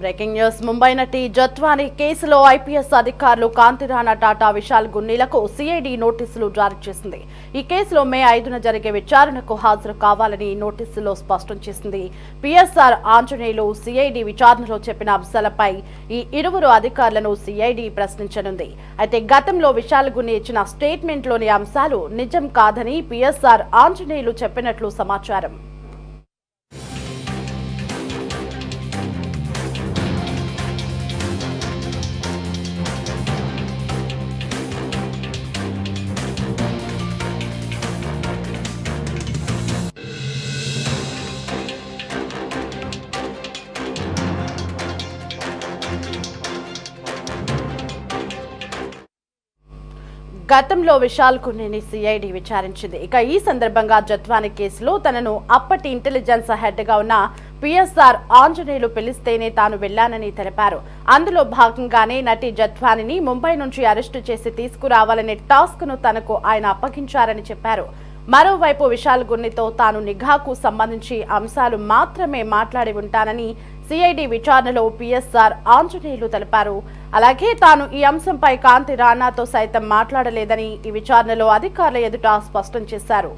Breaking news. Mumbai నటి జత్వాని కేసులో IPS అధికారులు కాంతిరాణా టాటా, విశాల్ గున్నీలకు సిఐడి నోటీసులు జారీ చేసింది. ఈ కేసులో మే 5న జరిగే విచారణకు హాజరు కావాలని నోటీసులో స్పష్టం చేసింది. పిఎస్ఆర్ ఆంజనేయులు సిఐడి విచారణలో చెప్పిన అంశాలపై ఈ ఇరువురు అధికారులను సిఐడి ప్రశ్నించనుంది. అయితే గతంలో విశాల్ గున్ని ఇచ్చిన స్టేట్మెంట్లోని అంశాలు నిజం కాదని పిఎస్ఆర్ ఆంజనేయులు చెప్పినట్లు సమాచారం. గతంలో విశాల్ గున్నీని సిఐడి విచారించింది. ఇక ఈ సందర్భంగా జత్వాని కేసులో తనను అప్పటి ఇంటెలిజెన్స్ హెడ్ గా ఉన్న పిఎస్ఆర్ ఆంజనేయులు పిలిస్తేనే తాను వెళ్లానని తెలిపారు. అందులో భాగంగానే నటి జత్వానిని ముంబై నుంచి అరెస్టు చేసి తీసుకురావాలనే టాస్క్ ను తనకు ఆయన అప్పగించారని చెప్పారు. మరోవైపు విశాల్ గున్నితో తాను నిఘాకు సంబంధించి అంశాలు మాత్రమే మాట్లాడి ఉంటానని సిఐడి విచారణలో పిఎస్ఆర్ ఆంజనేయులు తెలిపారు. అలాగే తాను ఈ అంశంపై కాంతి రాణాతో సైతం మాట్లాడలేదని ఈ విచారణలో అధికారుల ఎదుట స్పష్టం చేశారు.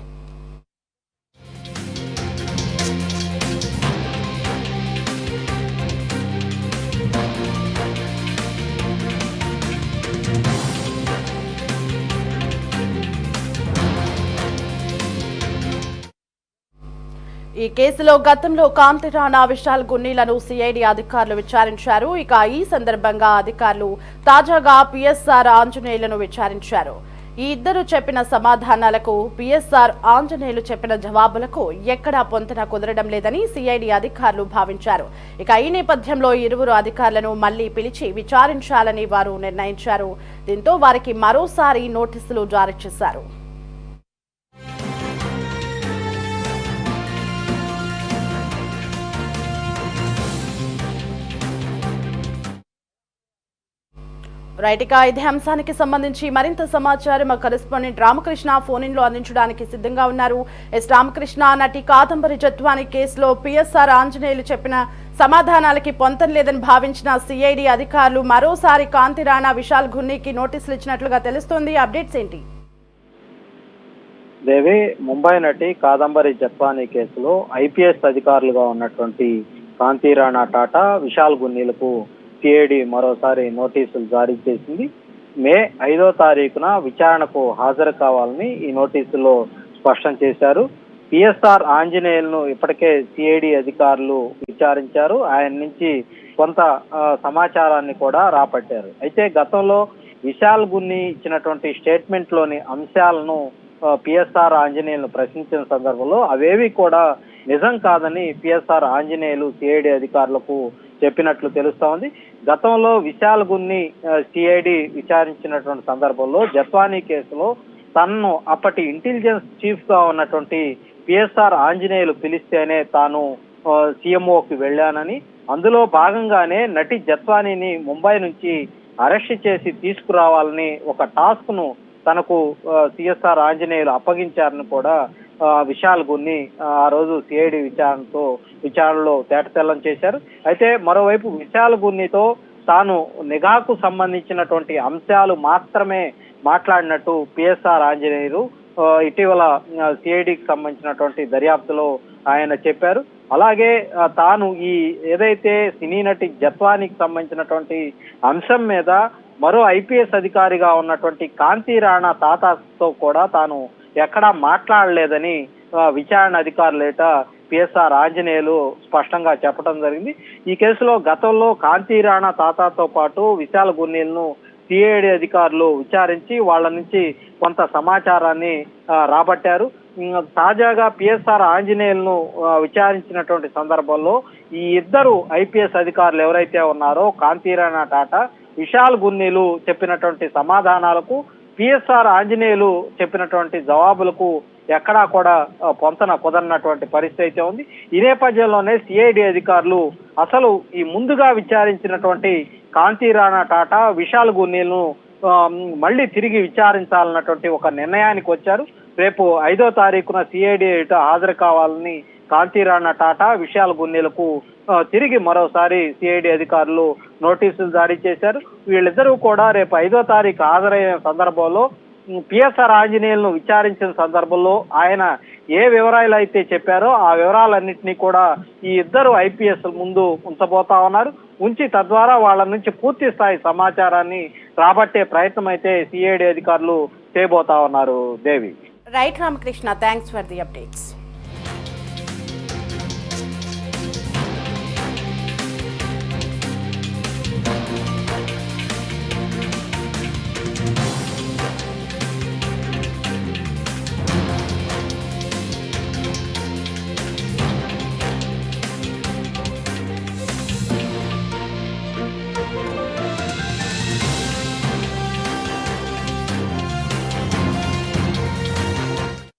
ఈ కేసులో గతంలో కాంతి రాణా, విశాల్ గున్నీలను సిఐడి అధికారులు విచారించారు. ఇక ఈ సందర్భంగా అధికారులు తాజాగా పిఎస్ఆర్ ఆంజనేయులను విచారించారు. ఈ ఇద్దరు చెప్పిన సమాధానాలకు, పిఎస్ఆర్ ఆంజనేయులు చెప్పిన జవాబులకు ఎక్కడా పొంతన కుదరడం లేదని సిఐడి అధికారులు భావించారు. ఇక ఈ నేపథ్యంలో ఇరువురు అధికారులను మళ్లీ పిలిచి విచారించాలని వారు నిర్ణయించారు. దీంతో వారికి మరోసారి నోటీసులు జారీ చేశారు. రైట్గా ఇదే అంశానికి సంబంధించి మరింత సమాచారం మా కరెస్పాండెంట్ రామకృష్ణ ఫోన్ ఇన్ లో అందించడానికి సిద్ధంగా ఉన్నారు. ఎస్ రామకృష్ణ, నటి కాదంబరి జత్వాని కేసులో పిఎస్ఆర్ ఆంజనేయులు చెప్పిన సమాధానాలకి పొంతం లేదని భావించిన సిఐడి అధికారులు మరోసారి కాంతి రాణా, విశాల్ గున్నీకి నోటీసులు ఇచ్చినట్లుగా తెలుస్తోంది. అప్డేట్స్ ఏంటి? దేవి, ముంబై నటి కాదంబరి జత్వాని కేసులో ఐపీఎస్ అధికారులుగా ఉన్నటువంటి కాంతి రాణా టాటా, విశాల్ గున్నీలకు సిఐడి మరోసారి నోటీసులు జారీ చేసింది. మే 5వ తారీఖున విచారణకు హాజరు కావాలని ఈ నోటీసులో స్పష్టం చేశారు. పిఎస్ఆర్ ఆంజనేయులను ఇప్పటికే సిఐడి అధికారులు విచారించారు. ఆయన నుంచి కొంత సమాచారాన్ని కూడా రాబట్టారు. అయితే గతంలో విశాల్ గున్ని ఇచ్చినటువంటి స్టేట్మెంట్ లోని అంశాలను పిఎస్ఆర్ ఆంజనేయులను ప్రశ్నించిన సందర్భంలో అవేవి కూడా నిజం కాదని పిఎస్ఆర్ ఆంజనేయులు సిఐడి అధికారులకు చెప్పినట్లు తెలుస్తా ఉంది. గతంలో విశాల్ గున్ని సిఐడి విచారించినటువంటి సందర్భంలో జత్వాని కేసులో తనను అప్పటి ఇంటెలిజెన్స్ చీఫ్ గా ఉన్నటువంటి పిఎస్ఆర్ ఆంజనేయులు పిలిస్తేనే తాను సిఎంఓకి వెళ్ళానని, అందులో భాగంగానే నటి జత్వానిని ముంబై నుంచి అరెస్ట్ చేసి తీసుకురావాలని ఒక టాస్క్ ను తనకు సిఎస్ఆర్ ఆంజనేయులు అప్పగించారని కూడా విశాల్ గున్ని ఆ రోజు సిఐడి విచారణలో తేటతెల్లం చేశారు. అయితే మరోవైపు విశాల్ గున్నితో తాను నిఘాకు సంబంధించినటువంటి అంశాలు మాత్రమే మాట్లాడినట్టు పిఎస్ఆర్ ఆంజనేయులు ఇటీవల సిఐడికి సంబంధించినటువంటి దర్యాప్తులో ఆయన చెప్పారు. అలాగే తాను ఈ ఏదైతే సినీ నటి జత్వానికి సంబంధించినటువంటి అంశం మీద మరో ఐపీఎస్ అధికారిగా ఉన్నటువంటి కాంతి రాణా తాతాతో కూడా తాను ఎక్కడా మాట్లాడలేదని విచారణ అధికారులేట పిఎస్ఆర్ ఆంజనేయులు స్పష్టంగా చెప్పడం జరిగింది. ఈ కేసులో గతంలో కాంతి రాణా తాతాతో పాటు విశాల్ గున్నీలను సిఐడి అధికారులు విచారించి వాళ్ళ నుంచి కొంత సమాచారాన్ని రాబట్టారు. తాజాగా పిఎస్ఆర్ ఆంజనేయులను విచారించినటువంటి సందర్భంలో ఈ ఇద్దరు ఐపీఎస్ అధికారులు ఎవరైతే ఉన్నారో కాంతి రాణా టాటా, విశాల్ గున్నీలు చెప్పినటువంటి సమాధానాలకు, పిఎస్ఆర్ ఆంజనేయులు చెప్పినటువంటి జవాబులకు ఎక్కడా కూడా పొంతన కుదరనటువంటి పరిస్థితి అయితే ఉంది. ఈ నేపథ్యంలోనే సిఐడి అధికారులు అసలు ఈ ముందుగా విచారించినటువంటి కాంతి రాణా టాటా, విశాల్ గున్నీలను మళ్ళీ తిరిగి విచారించాలన్నటువంటి ఒక నిర్ణయానికి వచ్చారు. రేపు 5వ తారీఖున సిఐడి హాజరు కావాలని కాంతి రాణా టాటా, విశాల్ గున్నీలకు తిరిగి మరోసారి సిఐడి అధికారులు నోటీసులు జారీ చేశారు. వీళ్ళిద్దరూ కూడా రేపు 5వ తారీఖు హాజరైన సందర్భంలో పిఎస్ఆర్ ఆంజనేయులను విచారించిన సందర్భంలో ఆయన ఏ వివరాలు అయితే చెప్పారో ఆ వివరాలన్నింటినీ కూడా ఈ ఇద్దరు ఐపీఎస్ ముందు ఉంచబోతా ఉన్నారు. ఉంచి తద్వారా వాళ్ళ నుంచి పూర్తి స్థాయి సమాచారాన్ని రాబట్టే ప్రయత్నం అయితే సిఐడి అధికారులు చేయబోతా ఉన్నారు. Devi. Right Ramakrishna, thanks for the updates.